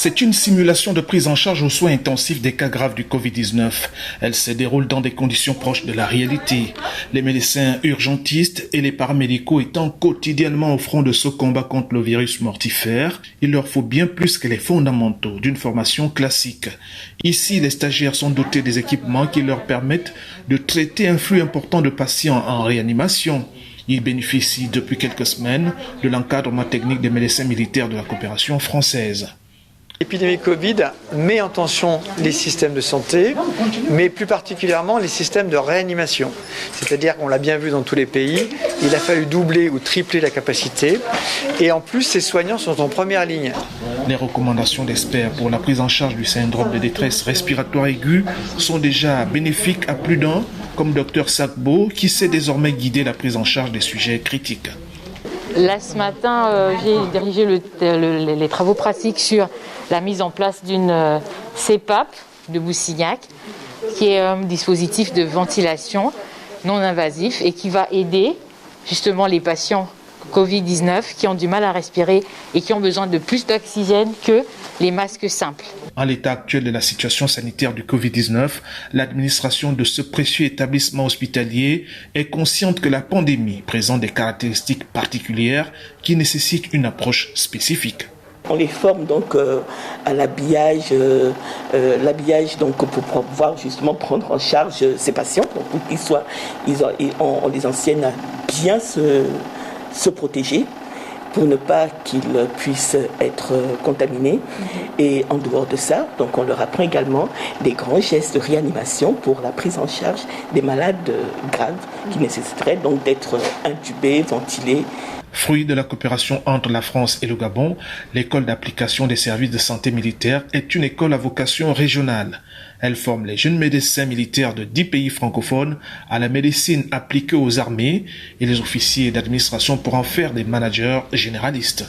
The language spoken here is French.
C'est une simulation de prise en charge aux soins intensifs des cas graves du Covid-19. Elle se déroule dans des conditions proches de la réalité. Les médecins urgentistes et les paramédicaux étant quotidiennement au front de ce combat contre le virus mortifère, il leur faut bien plus que les fondamentaux d'une formation classique. Ici, les stagiaires sont dotés des équipements qui leur permettent de traiter un flux important de patients en réanimation. Ils bénéficient depuis quelques semaines de l'encadrement technique des médecins militaires de la coopération française. L'épidémie Covid met en tension les systèmes de santé, mais plus particulièrement les systèmes de réanimation. C'est-à-dire qu'on l'a bien vu dans tous les pays, il a fallu doubler ou tripler la capacité. Et en plus, ces soignants sont en première ligne. Les recommandations d'experts pour la prise en charge du syndrome de détresse respiratoire aiguë sont déjà bénéfiques à plus d'un, comme Dr Sakbo, qui sait désormais guider la prise en charge des sujets critiques. Là, ce matin, j'ai dirigé les travaux pratiques sur la mise en place d'une CPAP de Boussignac, qui est un dispositif de ventilation non invasif et qui va aider justement les patients Covid-19 qui ont du mal à respirer et qui ont besoin de plus d'oxygène que les masques simples. En l'état actuel de la situation sanitaire du Covid-19, l'administration de ce précieux établissement hospitalier est consciente que la pandémie présente des caractéristiques particulières qui nécessitent une approche spécifique. On les forme donc à l'habillage, donc pour pouvoir justement prendre en charge ces patients, pour on les enseigne à bien se protéger, pour ne pas qu'ils puissent être contaminés. Et en dehors de ça, donc on leur apprend également des grands gestes de réanimation pour la prise en charge des malades graves qui nécessiteraient donc d'être intubés, ventilés. Fruit de la coopération entre la France et le Gabon, l'école d'application des services de santé militaire est une école à vocation régionale. Elle forme les jeunes médecins militaires de 10 pays francophones à la médecine appliquée aux armées et les officiers d'administration pour en faire des managers généralistes.